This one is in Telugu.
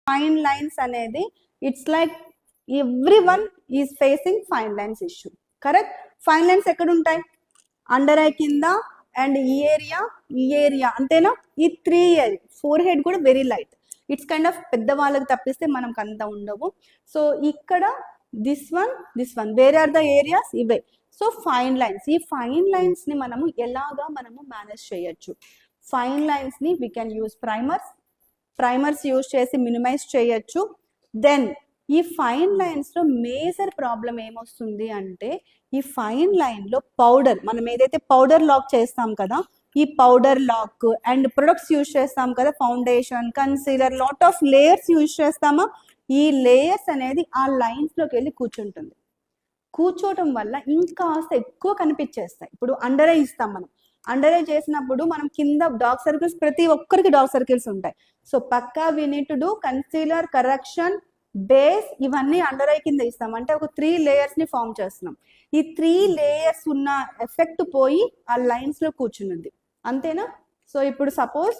ఫైన్ లైన్స్ అనేది it's like everyone is facing fine lines issue. Correct? Fine lines ఎక్కడ ఉంటాయి? అండర్ ఐ కింద అండ్ ఈ ఏరియా అంతేనా? ఈ 3 ఫోర్ హెడ్ కూడా very light. It's kind of పెద్దవాళ్ళకి తప్పిస్తే మనకు అంత ఉండవు. సో ఇక్కడ this one where are the areas? ఇవే. సో ఫైన్ లైన్స్, ఈ ఫైన్ లైన్స్ ని మనము ఎలాగా మనము మేనేజ్ చేయొచ్చు? ఫైన్ లైన్స్ ని we can use primers use చేసి మినిమైజ్ చేయొచ్చు. దెన్ ఈ ఫైన్ లైన్స్ లో మేజర్ ప్రాబ్లం ఏమొస్తుంది అంటే, ఈ ఫైన్ లైన్ లో పౌడర్, మనం ఏదైతే పౌడర్ లాక్ చేస్తాం కదా, ఈ powder lock and products use చేస్తాం కదా, foundation, concealer, lot of layers use చేస్తామా, ఈ లేయర్స్ అనేది ఆ లైన్స్ లోకి వెళ్ళి కూర్చుంటుంది. కూర్చోవటం వల్ల ఇంకాస్త ఎక్కువ కనిపించేస్తాయి. ఇప్పుడు అండర్ ఐ ఇస్తాం, మనం అండర్ ఐ చేసినప్పుడు మనం కింద డార్క్ సర్కిల్స్, ప్రతి ఒక్కరికి డార్క్ సర్కిల్స్ ఉంటాయి. సో పక్కా we need to do concealer, correction, base, ఇవన్నీ అండర్ ఐ కింద ఇస్తాం. అంటే ఒక 3 లేయర్స్ ని ఫామ్ చేస్తున్నాం. ఈ 3 లేయర్స్ ఉన్న ఎఫెక్ట్ పోయి ఆ లైన్స్ లో కూర్చున్నది. అంతేనా? సో ఇప్పుడు సపోజ్